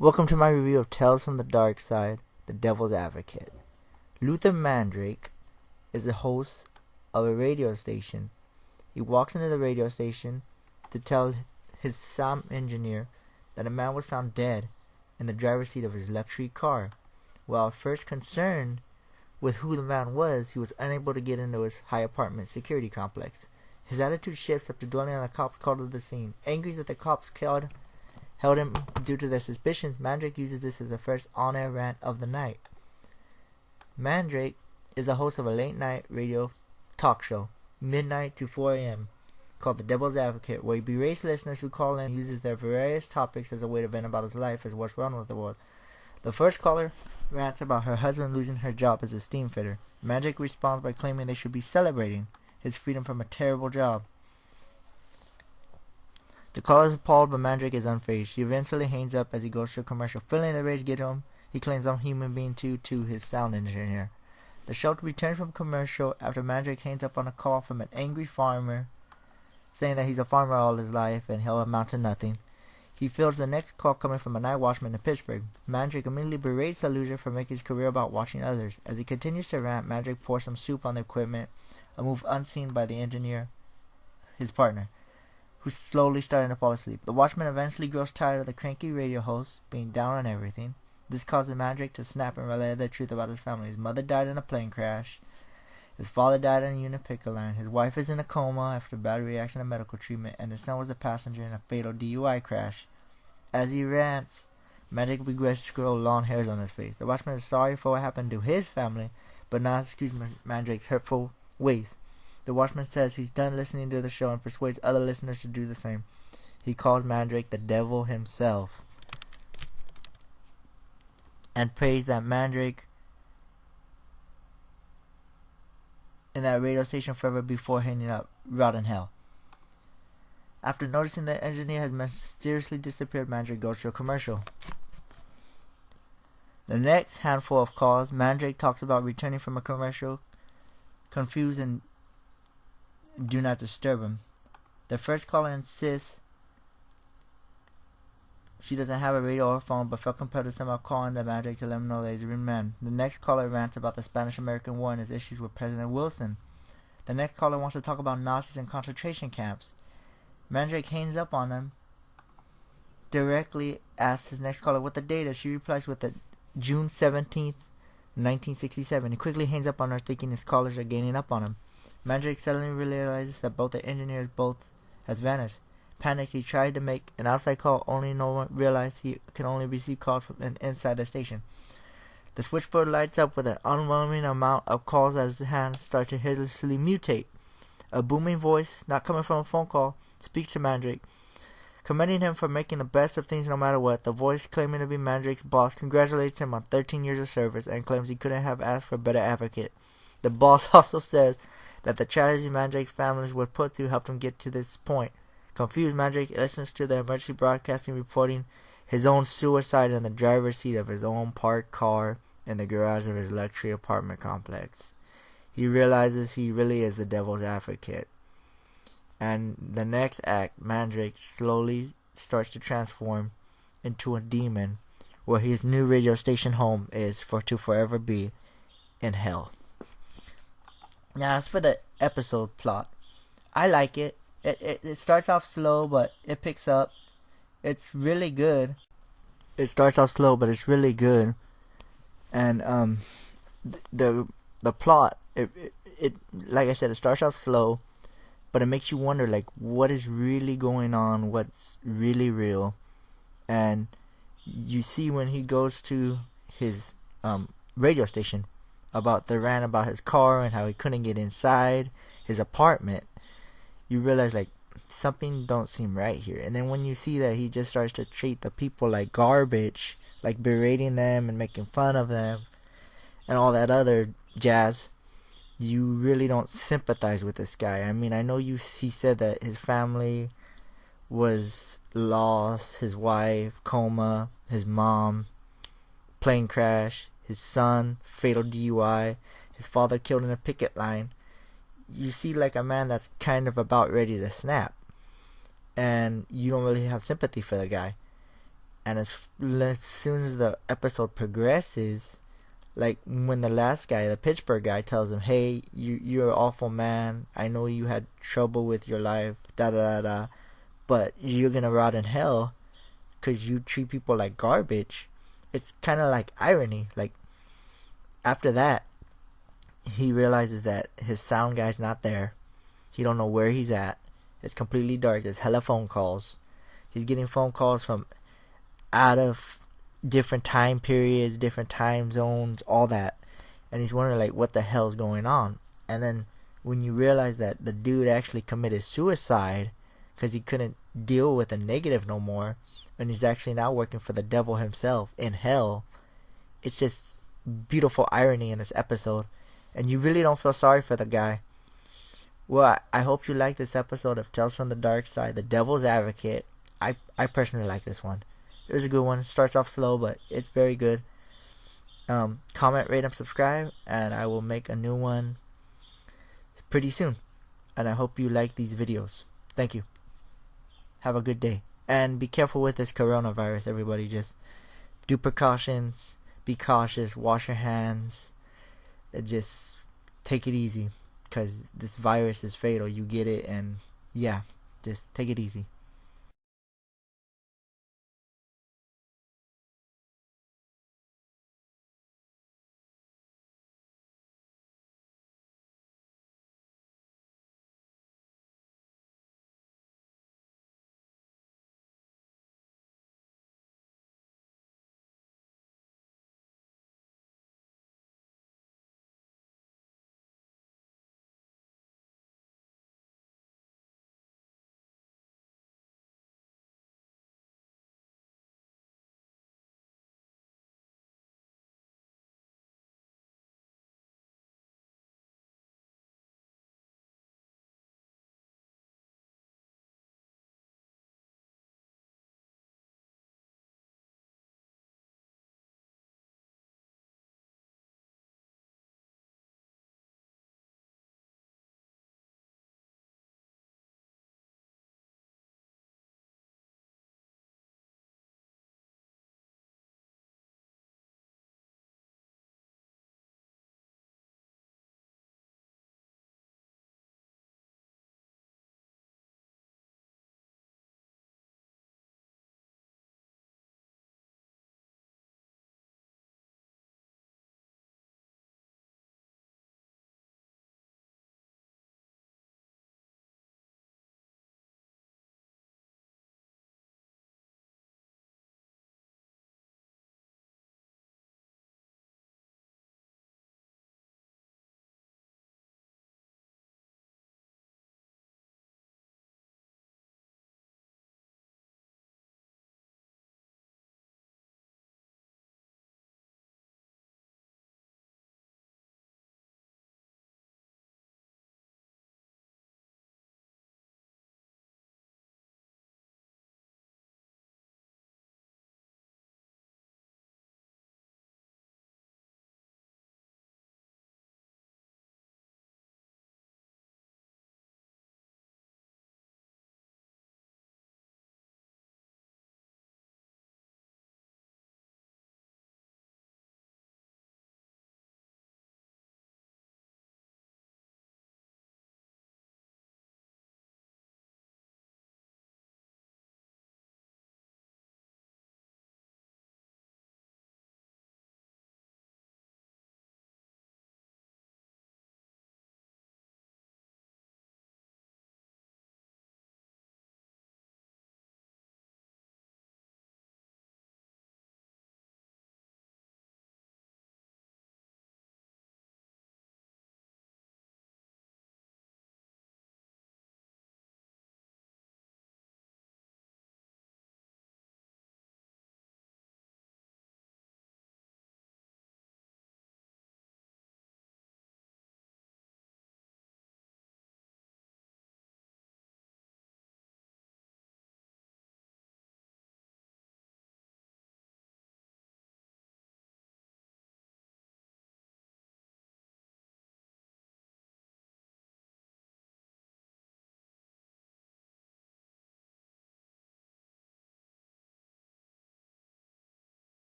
Welcome to my review of Tales from the Darkside, The Devil's Advocate. Luther Mandrake is the host of a radio station. He walks into the radio station to tell his sound engineer that a man was found dead in the driver's seat of his luxury car. While at first concerned with who the man was, he was unable to get into his high apartment security complex. His attitude shifts after dwelling on the cops called to the scene. Angry that the cops held him due to their suspicions, Mandrake uses this as the first on-air rant of the night. Mandrake is the host of a late-night radio talk show, midnight to 4 a.m., called The Devil's Advocate, where he berates listeners who call in and uses their various topics as a way to vent about his life as what's wrong with the world. The first caller rants about her husband losing her job as a steam fitter. Mandrake responds by claiming they should be celebrating his freedom from a terrible job. The caller is appalled, but Mandrake is unfazed. She eventually hangs up as he goes to a commercial. Feeling the rage get to him, he claims I'm a human being too to his sound engineer. The show returns from commercial after Mandrake hangs up on a call from an angry farmer, saying that he's a farmer all his life and he'll amount to nothing. He feels the next call coming from a night watchman in Pittsburgh. Mandrake immediately berates the loser for making his career about watching others. As he continues to rant, Mandrake pours some soup on the equipment, a move unseen by the engineer, his partner, who's slowly starting to fall asleep. The watchman eventually grows tired of the cranky radio host being down on everything. This causes Mandrake to snap and relay the truth about his family. His mother died in a plane crash. His father died on a unit picker line. His wife is in a coma after a bad reaction to medical treatment, and his son was a passenger in a fatal DUI crash. As he rants, Mandrake regrets to grow long hairs on his face. The watchman is sorry for what happened to his family, but not excuse Mandrake's hurtful ways. The watchman says he's done listening to the show and persuades other listeners to do the same. He calls Mandrake the devil himself and prays that Mandrake in that radio station forever before hanging up, rot in hell. After noticing that the engineer has mysteriously disappeared, Mandrake goes to a commercial. The next handful of calls, Mandrake talks about returning from a commercial, confused and do not disturb him. The first caller insists she doesn't have a radio or phone, but felt compelled to somehow call in to Mandrake to let him know that he's a real man. The next caller rants about the Spanish-American War and his issues with President Wilson. The next caller wants to talk about Nazis and concentration camps. Mandrake hangs up on him, directly asks his next caller what the date is. She replies with the June 17th, 1967. He quickly hangs up on her, thinking his callers are gaining up on him. Mandrake suddenly realizes that both the engineers has vanished. Panicked, he tried to make an outside call, only no one realized he can only receive calls from inside the station. The switchboard lights up with an overwhelming amount of calls as his hands start to hideously mutate. A booming voice, not coming from a phone call, speaks to Mandrake, commending him for making the best of things no matter what. The voice, claiming to be Mandrake's boss, congratulates him on 13 years of service and claims he couldn't have asked for a better advocate. The boss also says that the tragedy Mandrake's families were put through helped him get to this point. Confused, Mandrake listens to the emergency broadcasting reporting his own suicide in the driver's seat of his own parked car in the garage of his luxury apartment complex. He realizes he really is the devil's advocate. And the next act, Mandrake slowly starts to transform into a demon, where his new radio station home is to forever be in hell. Now, as for the episode plot, I like it. It starts off slow, but it picks up. It's really good. It starts off slow, but it's really good. And the plot, it like I said, it starts off slow, but it makes you wonder, like, what is really going on, what's really real. And you see when he goes to his radio station about the rant about his car and how he couldn't get inside his apartment, you realize, like, something don't seem right here. And then when you see that he just starts to treat the people like garbage, like berating them and making fun of them and all that other jazz, you really don't sympathize with this guy. I mean, I know he said that his family was lost, his wife, coma, his mom, plane crash, his son, fatal DUI, his father killed in a picket line. You see, like, a man that's kind of about ready to snap, and you don't really have sympathy for the guy. And as soon as the episode progresses, like when the last guy, the Pittsburgh guy, tells him, "Hey, you're an awful man. I know you had trouble with your life, da da da da, but you're gonna rot in hell because you treat people like garbage." It's kind of like irony. Like after that, he realizes that his sound guy's not there. He don't know where he's at. It's completely dark. There's hella phone calls. He's getting phone calls from out of different time periods, different time zones, all that. And he's wondering like what the hell's going on. And then when you realize that the dude actually committed suicide because he couldn't deal with the negative no more, and he's actually now working for the devil himself in hell, it's just beautiful irony in this episode. And you really don't feel sorry for the guy. Well, I hope you like this episode of Tales from the Dark Side, The Devil's Advocate. I personally like this one. It was a good one. It starts off slow, but it's very good. Comment, rate, and subscribe, and I will make a new one pretty soon. And I hope you like these videos. Thank you. Have a good day. And be careful with this coronavirus, everybody. Just do precautions. Be cautious. Wash your hands. Just take it easy. Because this virus is fatal. You get it, and yeah, just take it easy.